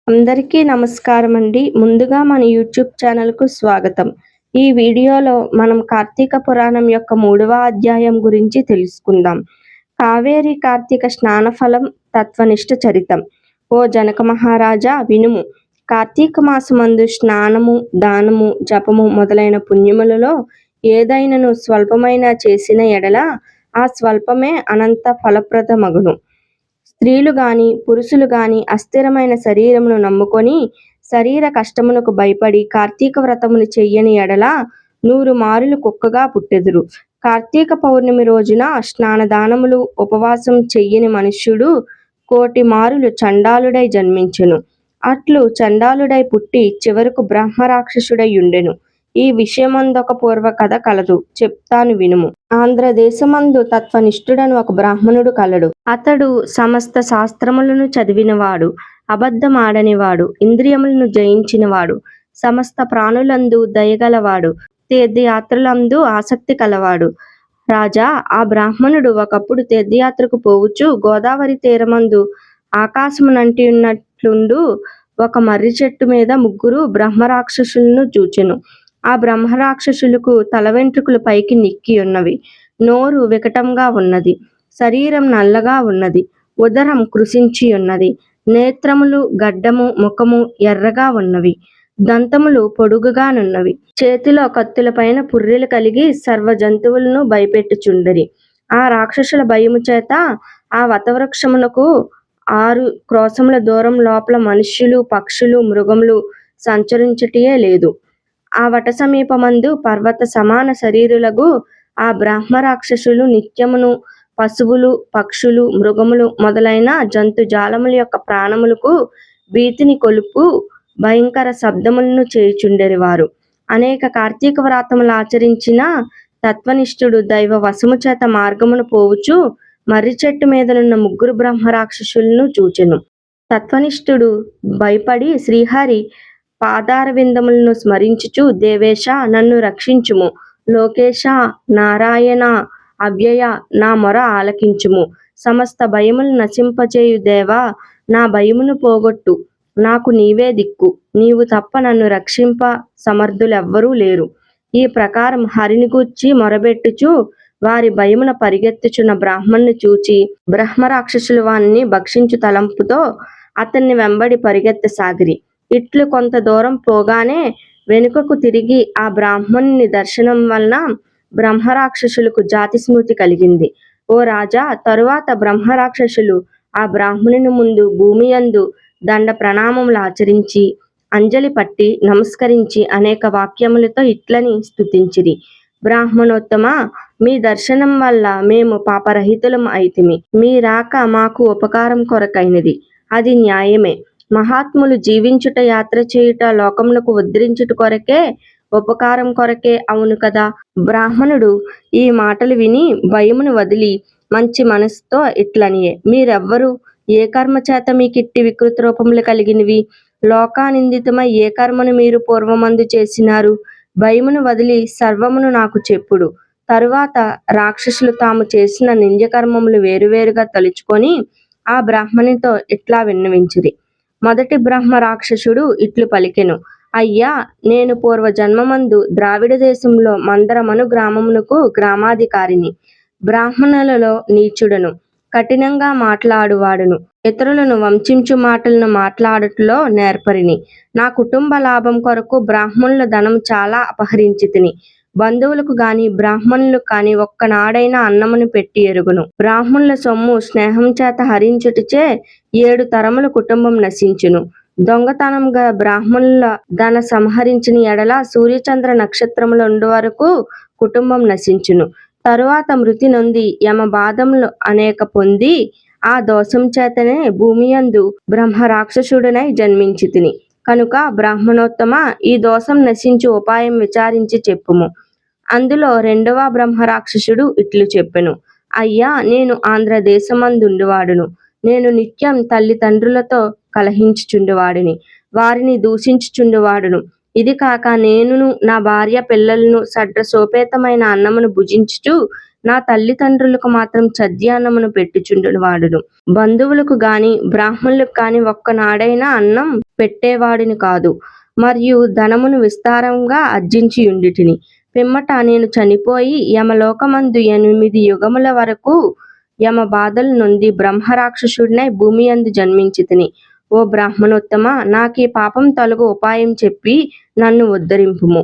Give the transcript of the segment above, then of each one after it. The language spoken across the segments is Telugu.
అందరికీ నమస్కారం అండి. ముందుగా మన యూట్యూబ్ ఛానల్‌కు స్వాగతం. ఈ వీడియోలో మనం కార్తీక పురాణం యొక్క 3వ అధ్యాయం గురించి తెలుసుకుందాం. కావేరి కార్తీక స్నానఫలం తత్వనిష్ట చరితం. ఓ జనక మహారాజా వినుము. కార్తీక మాసమందు స్నానము, దానము, జపము మొదలైన పుణ్యములలో ఏదైనను స్వల్పమైన చేసిన ఎడల ఆ స్వల్పమే అనంత ఫలప్రదమగును. స్త్రీలు గాని పురుషులు గాని అస్థిరమైన శరీరమును నమ్ముకొని శరీర కష్టమునకు భయపడి కార్తీక వ్రతమును చెయ్యని ఎడల 100 మారులు కుక్కగా పుట్టెదురు. కార్తీక పౌర్ణమి రోజున స్నానదానములు ఉపవాసం చెయ్యని మనుష్యుడు 1,000,000 మారులు చండాలుడై జన్మించెను. అట్లు చండాలుడై పుట్టి చివరకు బ్రహ్మరాక్షసుడై ఉండెను. ఈ విషయమందొక పూర్వ కథ కలదు, చెప్తాను వినుము. ఆంధ్రదేశమందు తత్వనిష్ఠుడను ఒక బ్రాహ్మణుడు కలడు. అతడు సమస్త శాస్త్రములను చదివినవాడు, అబద్ధమాడనివాడు, ఇంద్రియములను జయించినవాడు, సమస్త ప్రాణులందు దయగలవాడు, తీర్థయాత్రలందు ఆసక్తి కలవాడు. రాజా, ఆ బ్రాహ్మణుడు ఒకప్పుడు తీర్థయాత్రకు పోవుచు గోదావరి తీరమందు ఆకాశమునంటియున్నట్లుండు ఒక మర్రి చెట్టు మీద 3 బ్రహ్మరాక్షసులను చూచెను. ఆ బ్రహ్మరాక్షసులకు తల వెంట్రుకలు పైకి నిక్కి ఉన్నవి, నోరు వికటంగా ఉన్నది, శరీరం నల్లగా ఉన్నది, ఉదరం కృశించి ఉన్నది, నేత్రములు గడ్డము, ముఖము ఎర్రగా ఉన్నవి, దంతములు పొడుగుగానున్నవి, చేతిలో కత్తులపైన పుర్రెలు కలిగి సర్వ జంతువులను భయపెట్టుచుండిరి. ఆ రాక్షసుల భయము చేత ఆ వటవృక్షమునకు 6 క్రోశముల దూరం లోపల మనుష్యులు, పక్షులు, మృగములు సంచరించుటయే లేదు. ఆ వట సమీపమందు పర్వత సమాన శరీరులగు ఆ బ్రహ్మరాక్షసులు నిత్యమును పశువులు, పక్షులు, మృగములు మొదలైన జంతుజాలముల యొక్క ప్రాణములకు భీతిని కొలుపు భయంకర శబ్దములను చేయుచుండెరి. వారు అనేక కార్తీక వ్రతములు ఆచరించిన తత్వనిష్ఠుడు దైవ వశము చేత మార్గమును పోవుచు మర్రి చెట్టు మీదనున్న 3 బ్రహ్మరాక్షసులను చూచెను. తత్వనిష్ఠుడు భయపడి శ్రీహరి పాదారవిందములను స్మరించుచు, దేవేశ నన్ను రక్షించుము, లోకేశ నారాయణ అవ్యయ నా మొర ఆలకించుము, సమస్త భయములు నశింపచేయు దేవా నా భయమును పోగొట్టు, నాకు నీవే దిక్కు, నీవు తప్ప నన్ను రక్షింప సమర్థులెవ్వరూ లేరు. ఈ ప్రకారం హరిని గూర్చి మొరబెట్టుచు వారి భయమున పరిగెత్తుచున్న బ్రాహ్మణ్ణి చూచి బ్రహ్మరాక్షసులు వాణ్ణి భక్షించు తలంపుతో అతన్ని వెంబడి పరిగెత్తసాగిరి. ఇట్లు కొంత దూరం పోగానే వెనుకకు తిరిగి ఆ బ్రాహ్మణుని దర్శనం వలన బ్రహ్మరాక్షసులకు జాతి స్మృతి కలిగింది. ఓ రాజా, తరువాత బ్రహ్మరాక్షసులు ఆ బ్రాహ్మణుని ముందు భూమియందు దండ ప్రణామములు ఆచరించి అంజలి పట్టి నమస్కరించి అనేక వాక్యములతో ఇట్లని స్తుతించిరి. బ్రాహ్మణోత్తమ, మీ దర్శనం వల్ల మేము పాపరహితులం అయితిమి. మీ రాక మాకు ఉపకారం కొరకైనది, అది న్యాయమే. మహాత్ములు జీవించుట, యాత్ర చేయుట, లోకమునకు ఉద్ధరించుట కొరకే, ఉపకారం కొరకే అవును కదా. బ్రాహ్మణుడు ఈ మాటలు విని భయమును వదిలి మంచి మనసుతో ఇట్లనియే, మీరెవ్వరు, ఏ కర్మ చేత మీకిట్టి వికృత రూపములు కలిగినవి, లోకానిందితమై ఏ కర్మను మీరు పూర్వమందు చేసినారు, భయమును వదిలి సర్వమును నాకు చెప్పుడు. తరువాత రాక్షసులు తాము చేసిన నింద్యకర్మములు వేరువేరుగా తలుచుకొని ఆ బ్రాహ్మణునితో ఇట్లా విన్నవించిరి. మొదటి బ్రహ్మ రాక్షసుడు ఇట్లు పలికెను, అయ్యా, నేను పూర్వ జన్మమందు ద్రావిడ దేశంలో మందరమను గ్రామమునకు గ్రామాధికారిని, బ్రాహ్మణులలో నీచుడను, కఠినంగా మాట్లాడువాడును, ఇతరులను వంచించు మాటలను మాట్లాడుటలో నేర్పరిని. నా కుటుంబ లాభం కొరకు బ్రాహ్మణుల ధనం చాలా అపహరించితిని. బంధువులకు గాని బ్రాహ్మణులకు కాని ఒక్కనాడైనా అన్నమును పెట్టి ఎరుగును. బ్రాహ్మణుల సొమ్ము స్నేహం చేత హరించుటచే 7 తరముల కుటుంబం నశించును. దొంగతనంగా బ్రాహ్మణుల ధన సంహరించిన ఎడల సూర్యచంద్ర నక్షత్రములుండు వరకు కుటుంబం నశించును. తరువాత మృతి నొంది యమ బాధములు అనేక పొంది ఆ దోషం చేతనే భూమియందు బ్రహ్మరాక్షసుడనై జన్మించితిని. కనుక బ్రాహ్మణోత్తమ, ఈ దోషం నశించు ఉపాయం విచారించి చెప్పుము. అందులో 2వ బ్రహ్మరాక్షసుడు ఇట్లు చెప్పెను, అయ్యా, నేను ఆంధ్రదేశమందుండువాడును. నేను నిత్యం తల్లిదండ్రులతో కలహించుచుండువాడిని, వారిని దూషించుచుండువాడును. ఇది కాక నేనును నా భార్య పిల్లలను సడ్ర సోపేతమైన అన్నమును భుజించుచు నా తల్లిదండ్రులకు మాత్రం చద్యాన్నమును పెట్టుచుండును వాడును. బంధువులకు గాని బ్రాహ్మణులకు కాని ఒక్కనాడైనా అన్నం పెట్టేవాడిని కాదు. మరియు ధనమును విస్తారంగా అర్జించియుండితిని. పిమ్మట నేను చనిపోయి యమలోకమందు 8 యుగముల వరకు యమ బాధలు నొంది బ్రహ్మరాక్షసుడినై భూమి యందు జన్మించితిని. ఓ బ్రాహ్మణోత్తమ, నాకీ పాపం తొలగు ఉపాయం చెప్పి నన్ను ఉద్ధరింపుము.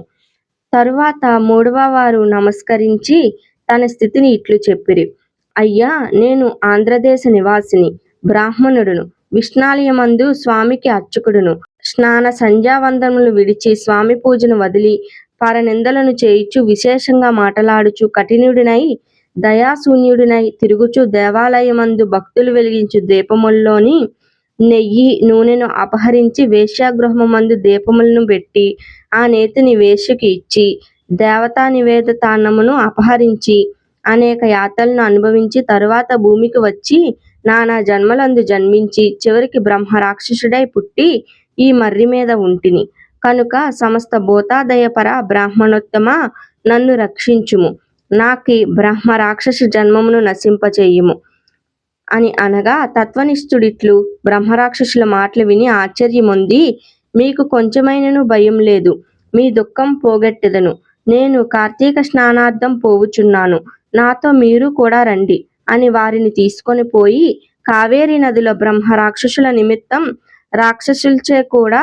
తరువాత మూడవ వారు నమస్కరించి తన స్థితిని ఇట్లు చెప్పిరి. అయ్యా, నేను ఆంధ్రదేశ నివాసిని, బ్రాహ్మణుడును, విష్ణాలయమందు స్వామికి అర్చకుడును. స్నాన సంధ్యావందనములు విడిచి స్వామి పూజను వదిలి పరనిందలను చేయుచు విశేషంగా మాటలాడుచు కఠినుడినై దయాశూన్యుడినై తిరుగుచు దేవాలయమందు భక్తులు వెలిగించు దీపముల్లోని నెయ్యి నూనెను అపహరించి వేశ్యాగృహమందు దీపములను పెట్టి ఆ నేతిని వేశ్యకి ఇచ్చి దేవతా నివేదితాన్నమును అపహరించి అనేక యాతనలను అనుభవించి తరువాత భూమికి వచ్చి నానా జన్మలందు జన్మించి చివరికి బ్రహ్మ రాక్షసుడై పుట్టి ఈ మర్రి మీద ఉంటిని. కనుక సమస్త భూతాదయపర బ్రాహ్మణోత్తమ, నన్ను రక్షించుము. నాకి బ్రహ్మ రాక్షస జన్మమును నశింపచేయుము అని అనగా తత్వనిష్ఠుడిట్లు బ్రహ్మరాక్షసుల మాటలు విని ఆశ్చర్యమొంది, మీకు కొంచెమైనను భయం లేదు, మీ దుఃఖం పోగొట్టెదను. నేను కార్తీక స్నానార్థం పోవుచున్నాను, నాతో మీరు కూడా రండి అని వారిని తీసుకొని పోయి కావేరీ నదిలో బ్రహ్మ రాక్షసుల నిమిత్తం రాక్షసులచే కూడా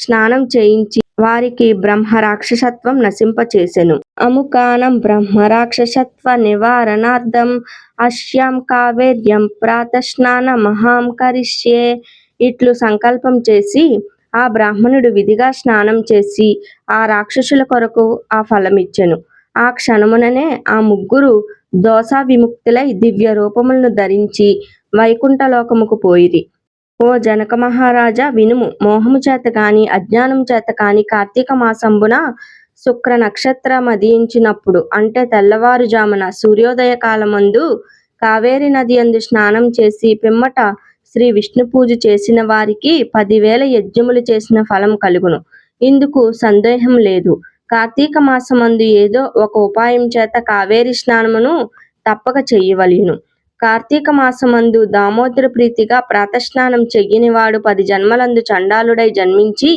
స్నానం చేయించి వారికి బ్రహ్మ రాక్షసత్వం నశింపచేసెను. అముకానం బ్రహ్మ రాక్షసత్వ నివారణార్థం అస్యాం కావేర్యం ప్రాతస్నాన మహాం కరిష్యే. ఇట్లు సంకల్పం చేసి ఆ బ్రాహ్మణుడు విధిగా స్నానం చేసి ఆ రాక్షసుల కొరకు ఆ ఫలమిచ్చెను. ఆ క్షణముననే ఆ ముగ్గురు దోష విముక్తులై దివ్య రూపములను ధరించి వైకుంఠలోకముకు పోయిరి. ఓ జనక మహారాజా, వినుము. మోహము చేత కాని అజ్ఞానం చేత కాని కార్తీక మాసంబున శుక్ర నక్షత్రమదించినప్పుడు అంటే తెల్లవారుజామున సూర్యోదయ కాలమందు కావేరీ నది యందు స్నానం చేసి పిమ్మట శ్రీ విష్ణు పూజ చేసిన వారికి 10,000 యజ్ఞములు చేసిన ఫలం కలుగును. ఇందుకు సందేహం లేదు. కార్తీక మాసమందు ఏదో ఒక ఉపాయం చేత కావేరీ స్నానమును తప్పక చెయ్యవలెను. కార్తీక మాసమందు దామోదర ప్రీతిగా ప్రాతస్నానం చెయ్యనివాడు 10 జన్మలందు చండాలుడై జన్మించి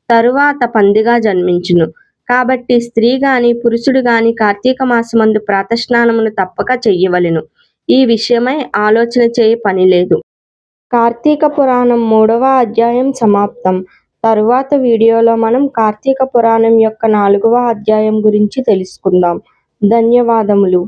తరువాత పందిగా జన్మించును. కాబట్టి స్త్రీ గాని పురుషుడు గాని కార్తీక మాసమందు ప్రాతస్నానమును తప్పక చెయ్యవలెను. ఈ విషయమై ఆలోచన చేయ పని లేదు. కార్తీక పురాణం 3వ అధ్యాయం సమాప్తం. తరువాత వీడియోలో మనం కార్తీక పురాణం యొక్క 4వ అధ్యాయం గురించి తెలుసుకుందాం. ధన్యవాదములు.